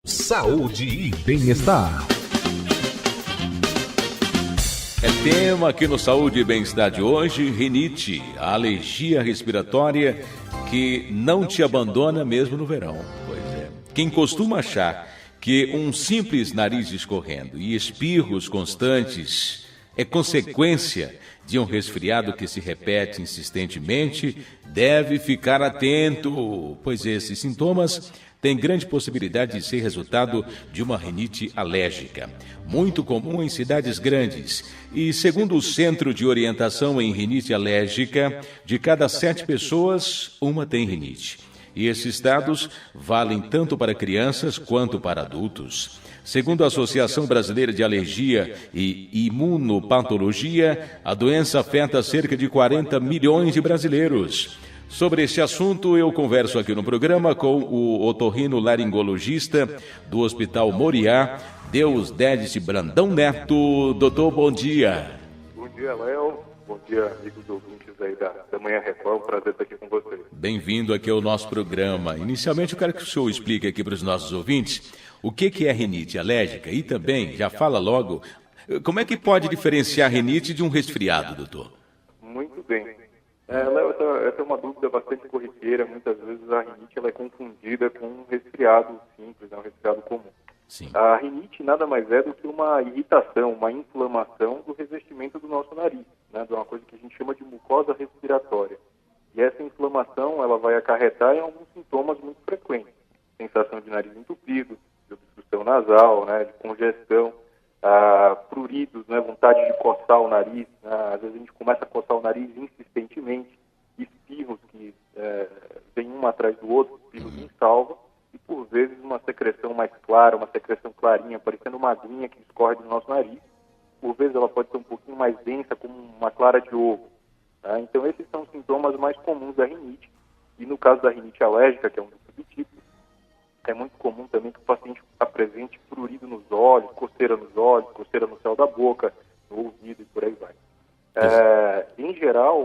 Saúde e bem-estar. É tema aqui no Saúde e Bem-Estar de hoje, rinite, a alergia respiratória que não te abandona mesmo no verão. Pois é. Quem costuma achar que um simples nariz escorrendo e espirros constantes é consequência de um resfriado que se repete insistentemente, deve ficar atento, pois esses sintomas têm grande possibilidade de ser resultado de uma rinite alérgica, muito comum em cidades grandes. E, segundo o Centro de Orientação em Rinite Alérgica, de cada 7 pessoas, uma tem rinite. E esses dados valem tanto para crianças quanto para adultos. Segundo a Associação Brasileira de Alergia e Imunopatologia, a doença afeta cerca de 40 milhões de brasileiros. Sobre este assunto, eu converso aqui no programa com o otorrinolaringologista do Hospital Moriá, Deusdedit Brandão Neto. Doutor, bom dia. Bom dia, Léo. Bom dia, amigos ouvintes aí da Manhã Record. Prazer estar aqui com vocês. Bem-vindo aqui ao nosso programa. Inicialmente, eu quero que o senhor explique aqui para os nossos ouvintes o que é rinite alérgica e também, já fala logo, como é que pode diferenciar a rinite de um resfriado, doutor? Muito bem. Léo, essa é uma dúvida bastante corriqueira. Muitas vezes a rinite ela é confundida com um resfriado simples, um resfriado comum. Sim. A rinite nada mais é do que uma irritação, uma inflamação do revestimento do nosso nariz, né, de uma coisa que a gente chama de mucosa respiratória. E essa inflamação ela vai acarretar em alguns sintomas muito frequentes. Sensação de nariz entupido, de obstrução nasal, né, de congestão, pruridos, né, vontade de coçar o nariz, né, às vezes a gente começa a coçar o nariz insistentemente, espirros que vêm um atrás do outro, espirros em salva, e por vezes uma secreção mais clara, uma secreção clarinha, parecendo uma aguinha que escorre do nosso nariz. Por vezes ela pode ser um pouquinho mais densa, como uma clara de ovo. Tá? Então esses são os sintomas mais comuns da rinite. E no caso da rinite alérgica, que é um dos subtipos, é muito comum também que o paciente apresente prurido nos olhos, coceira no céu da boca, no ouvido e por aí vai. Em geral,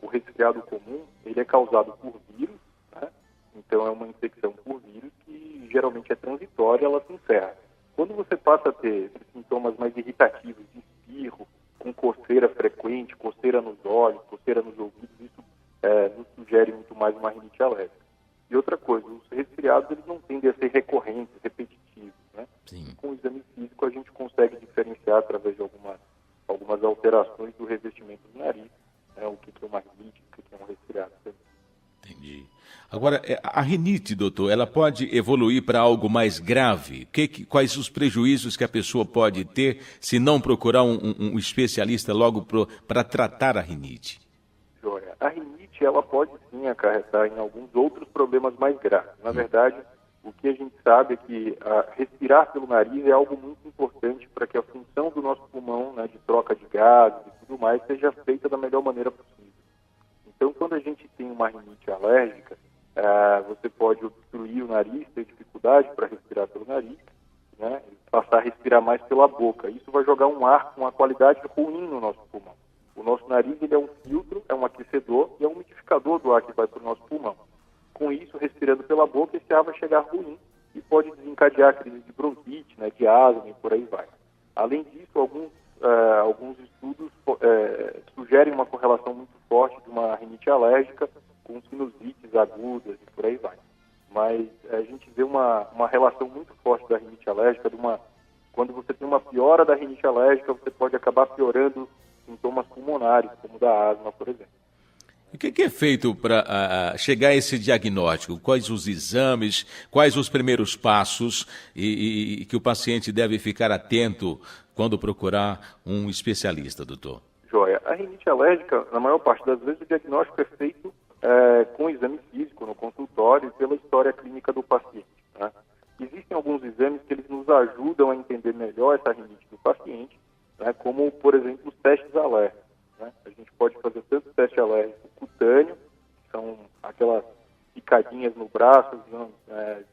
o resfriado comum ele é causado por vírus, né? Então é uma infecção por vírus que geralmente é transitória, ela se encerra. Quando você passa a ter esses sintomas mais irritativos, de espirro, com coceira frequente, coceira nos olhos, coceira nos ouvidos, isso nos sugere muito mais uma rinite alérgica. E outra coisa, os resfriados eles não tendem a ser recorrentes, repetitivos, né? Sim. Com o exame físico a gente consegue diferenciar através de algumas alterações do revestimento do nariz, né? O que é uma rinite, o que é um resfriado também. Entendi. Agora, a rinite, doutor, ela pode evoluir para algo mais grave? Quais os prejuízos que a pessoa pode ter se não procurar um especialista logo para tratar a rinite? Joia. A rinite, ela pode sim acarretar em alguns outros problemas mais graves. Na verdade, o que a gente sabe é que respirar pelo nariz é algo muito importante para que a função do nosso pulmão, né, de troca de gases e tudo mais, seja feita da melhor maneira possível. Então, quando a gente tem uma rinite alérgica, você pode obstruir o nariz, ter dificuldade para respirar pelo nariz, né, passar a respirar mais pela boca. Isso vai jogar um ar com uma qualidade ruim no nosso pulmão. O nosso nariz ele é um filtro, é um aquecedor e é um umidificador do ar que vai para o nosso pulmão. Com isso, respirando pela boca, esse ar vai chegar ruim e pode desencadear crise de bronquite, né, de asma e por aí vai. Além disso, alguns estudos sugerem uma correlação muito forte de uma rinite alérgica com sinusites agudas e por aí vai. Mas a gente vê uma relação muito forte da rinite alérgica, quando você tem uma piora da rinite alérgica, você pode acabar piorando sintomas pulmonares, como da asma, por exemplo. O que é feito para chegar a esse diagnóstico? Quais os exames, quais os primeiros passos e que o paciente deve ficar atento quando procurar um especialista, doutor? Joia. A rinite alérgica, na maior parte das vezes, o diagnóstico é feito com exame físico no consultório e pela história clínica do paciente. Né? Existem alguns exames que eles nos ajudam a entender melhor essa rinite do paciente, né? Como, por exemplo, os testes alérgicos. Né? A gente pode fazer tanto teste alérgico cutâneo, que são aquelas picadinhas no braço,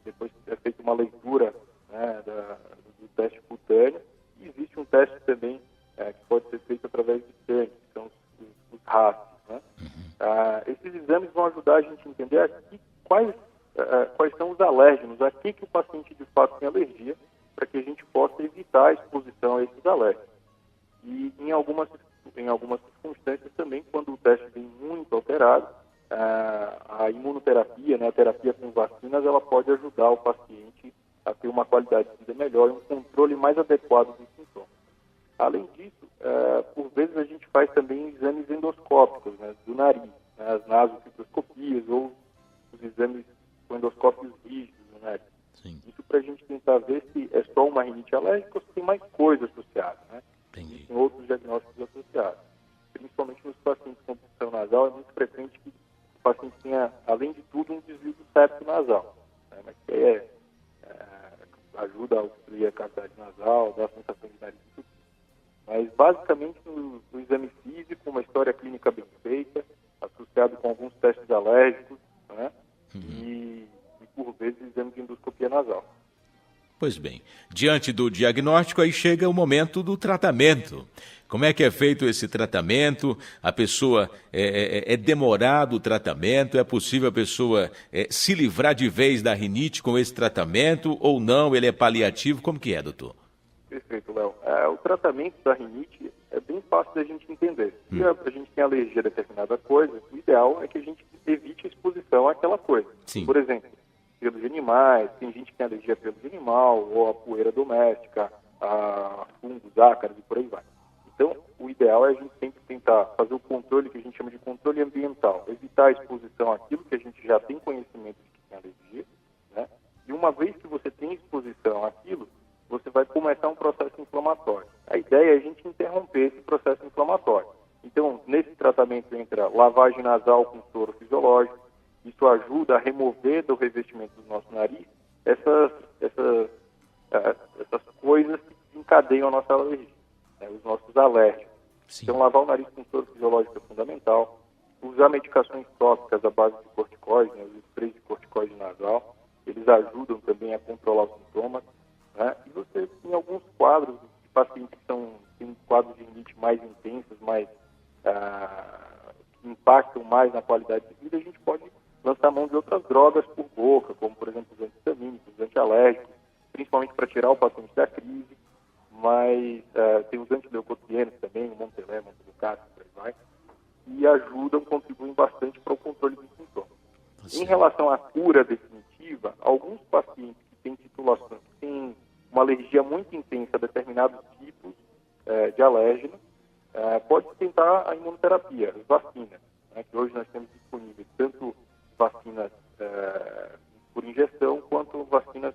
depois é feita uma leitura, né, do teste cutâneo, e existe um teste também que pode ser feito através de sangue, que são os rastros. Né? Esses exames vão ajudar a gente a entender quais são os alérgenos, a que o paciente de fato tem alergia, para que a gente possa evitar a exposição a esses alérgicos. E em algumas circunstâncias também, quando o teste vem muito alterado, a imunoterapia, né, a terapia com vacinas, ela pode ajudar o paciente a ter uma qualidade de vida melhor e um controle mais adequado dos sintomas. Além disso, por vezes a gente faz também exames endoscópicos, né, do nariz, né, as nasofibroscopias ou os exames com endoscópios rígidos no nariz. Sim. Isso para a gente tentar ver se é só uma rinite alérgica ou se tem mais coisa associada, né? Entendi. Tem outros diagnósticos associados. Principalmente nos pacientes com obstrução nasal, é muito frequente que o paciente tenha, além de tudo, um desvio do septo nasal, né? Mas que ajuda a obstruir a cavidade nasal, dá a sensação de nariz entupido. Mas, basicamente, no exame físico, uma história clínica bem feita, associado com alguns testes alérgicos, né? E, por vezes, exame de endoscopia nasal. Pois bem, diante do diagnóstico, aí chega o momento do tratamento. Como é que é feito esse tratamento? A pessoa, é demorado o tratamento? É possível a pessoa se livrar de vez da rinite com esse tratamento ou não? Ele é paliativo? Como que é, doutor? Perfeito, Léo. O tratamento da rinite é bem fácil da gente entender. Se a gente tem alergia a determinada coisa, o ideal é que a gente evite a exposição àquela coisa. Sim. Por exemplo, pelos de animais, tem gente que tem alergia a pelo de animal, ou a poeira doméstica, a fungos, ácaros e por aí vai. Então, o ideal é a gente sempre tentar fazer o controle que a gente chama de controle ambiental, evitar a exposição àquilo que a gente já tem conhecimento de que tem alergia, né? E uma vez que você tem exposição àquilo, você vai começar um processo inflamatório. A ideia é a gente interromper esse processo inflamatório. Então, nesse tratamento entra lavagem nasal com soro fisiológico. Isso ajuda a remover do revestimento do nosso nariz essas coisas que encadeiam a nossa alergia, né, os nossos alérgicos. Sim. Então, lavar o nariz com soro fisiológico é fundamental. Usar medicações tópicas à base de corticoides, né, os sprays de corticoide nasal, eles ajudam também a controlar os sintomas. Né? E você, em alguns quadros, de pacientes que têm quadros de rinite mais intensos, que impactam mais na qualidade de vida, a gente pode lançar mão de outras drogas por boca, como, por exemplo, os antistamínicos, os antialérgicos, principalmente para tirar o paciente da crise, mas tem os antileucotrienos também, o Montelé, Montelukast, por aí vai, e ajudam, contribuem bastante para o controle dos sintomas. Em relação à cura definitiva, alguns pacientes que têm titulações, que têm uma alergia muito intensa a determinados tipos de alérgenos, pode tentar a imunoterapia, as vacinas, né, que hoje nós temos disponíveis tanto vacinas por injeção quanto vacinas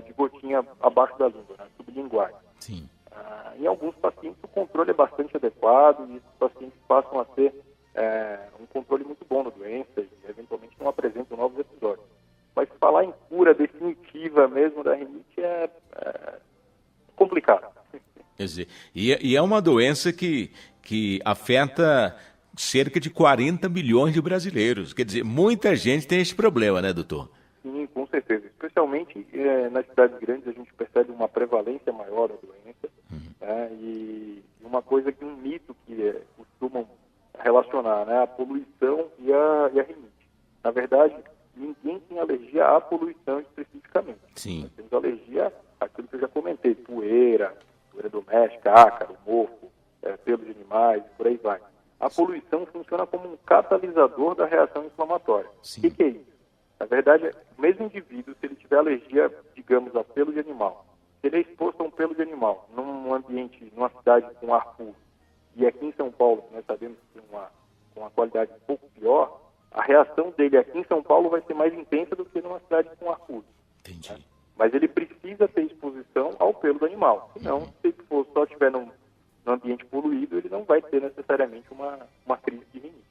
de gotinha abaixo da língua, né, sublinguais. Sim. Em alguns pacientes o controle é bastante adequado e esses pacientes passam a ter um controle muito bom da doença e eventualmente não apresentam novos episódios. Mas falar em cura definitiva mesmo da rinite é complicado. Quer dizer, e é uma doença que afeta cerca de 40 milhões de brasileiros. Quer dizer, muita gente tem esse problema, né, doutor? Sim, com certeza. Especialmente nas cidades grandes a gente percebe uma prevalência maior da doença. Né, e uma coisa que um mito que costumam relacionar, né, a poluição e a rinite. Na verdade, ninguém tem alergia à poluição especificamente. Sim. Nós temos alergia àquilo que eu já comentei, poeira doméstica, ácaro, mofo, pelos de animais, por aí vai. A poluição funciona como um catalisador da reação inflamatória. Sim. O que é isso? Na verdade, o mesmo indivíduo, se ele tiver alergia, digamos, a pelo de animal, se ele é exposto a um pelo de animal num ambiente, numa cidade com ar puro, e aqui em São Paulo, que nós sabemos que tem uma qualidade um pouco pior, a reação dele aqui em São Paulo vai ser mais intensa do que numa cidade com ar puro. Entendi. Mas ele precisa ter exposição ao pelo do animal. Senão, se ele for só estiver num ambiente poluído, ele não vai ter necessariamente uma crise de rinite.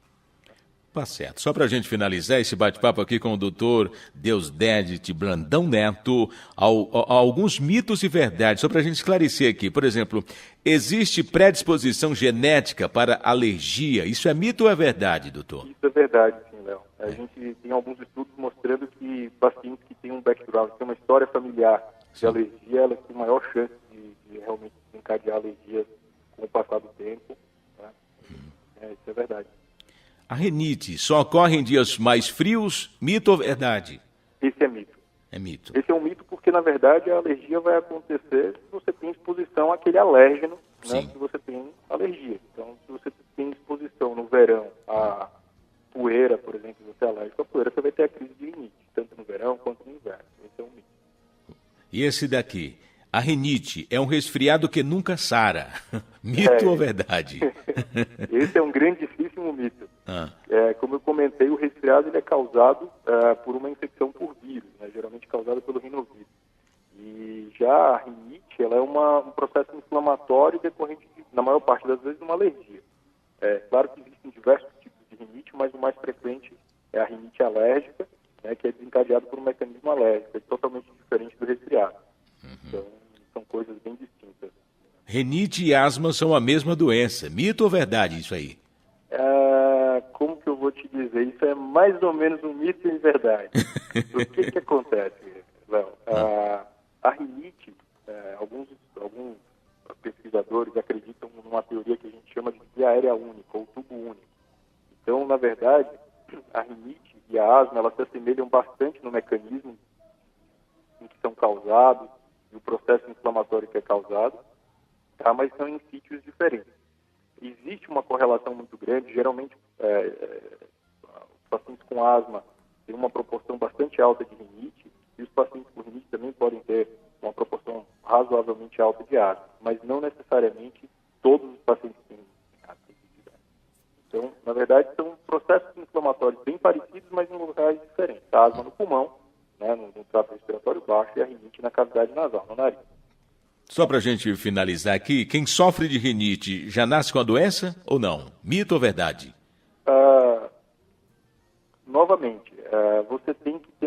Tá certo. Só para a gente finalizar esse bate-papo aqui com o doutor Deusdedit Brandão Neto, alguns mitos e verdades, só para a gente esclarecer aqui. Por exemplo, existe predisposição genética para alergia? Isso é mito ou é verdade, doutor? Isso é verdade, sim, Léo. A gente tem alguns estudos mostrando que pacientes que têm um background, que têm uma história familiar de alergia, elas têm maior chance de realmente encadear alergias com o passar do tempo. Né? Isso é verdade. A rinite só ocorre em dias mais frios, mito ou verdade? Esse é mito. É mito. Esse é um mito porque, na verdade, a alergia vai acontecer se você tem exposição àquele alérgeno, né, que você tem alergia. Então, se você tem exposição no verão à poeira, por exemplo, se você é alérgico à poeira, você vai ter a crise de rinite, tanto no verão quanto no inverno. Esse é um mito. E esse daqui? A rinite é um resfriado que nunca sara. Mito ou verdade? Esse é um grandíssimo mito. Como eu comentei, o resfriado ele é causado por uma infecção por vírus, né, geralmente causada pelo rinovírus. E já a rinite, ela é um processo inflamatório decorrente, na maior parte das vezes, de uma alergia. Claro que existem diversos tipos de rinite, mas o mais frequente é a rinite alérgica, né, que é desencadeado por um mecanismo alérgico, é totalmente diferente do resfriado. Então, são coisas bem distintas. Rinite e asma são a mesma doença. Mito ou verdade isso aí? Como que eu vou te dizer? Isso é mais ou menos um mito e verdade. O que acontece, Léo? A rinite, alguns pesquisadores acreditam numa teoria que a gente chama de via aérea única, ou tubo único. Então, na verdade, a rinite e a asma, elas se assemelham bastante no mecanismo em que são causados e o processo inflamatório que é causado, tá? Mas são em sítios diferentes. Existe uma correlação muito grande, geralmente os pacientes com asma têm uma proporção bastante alta de rinite, e os pacientes com rinite também podem ter uma proporção razoavelmente alta de asma, mas não necessariamente todos os pacientes têm asma. Então, na verdade, são processos inflamatórios bem parecidos, mas em locais diferentes. A asma no pulmão, né, no trato respiratório baixo, e a rinite na cavidade nasal, no nariz. Só para a gente finalizar aqui, quem sofre de rinite já nasce com a doença ou não? Mito ou verdade? Novamente, você tem que ter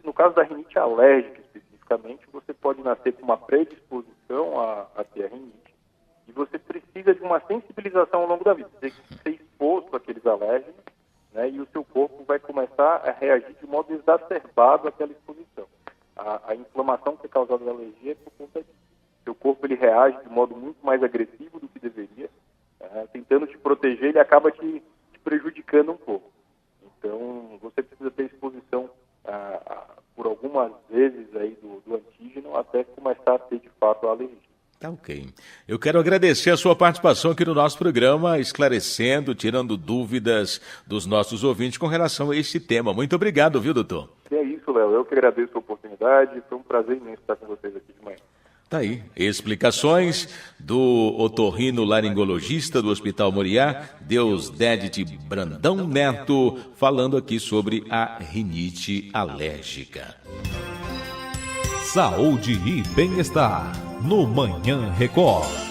no caso da rinite alérgica especificamente, você pode nascer com uma predisposição a ter a rinite, e você precisa de uma sensibilização ao longo da vida. Você tem que ser exposto àqueles alérgenos, né, e o seu corpo vai começar a reagir de modo exacerbado àquela exposição. A inflamação que é causada pela alergia é por conta disso. Seu corpo ele reage de modo muito mais agressivo do que deveria, tentando te proteger, ele acaba te prejudicando um pouco. Então, você precisa ter exposição por algumas vezes aí do antígeno até começar a ter de fato a alergia. Tá ok. Eu quero agradecer a sua participação aqui no nosso programa, esclarecendo, tirando dúvidas dos nossos ouvintes com relação a este tema. Muito obrigado, viu, doutor? É isso, Léo. Eu que agradeço a oportunidade. Foi um prazer imenso estar com vocês aqui de manhã. Tá aí, explicações do otorrinolaringologista do Hospital Moriá, Deusdedit Brandão Neto, falando aqui sobre a rinite alérgica. Saúde e bem-estar no Manhã Record.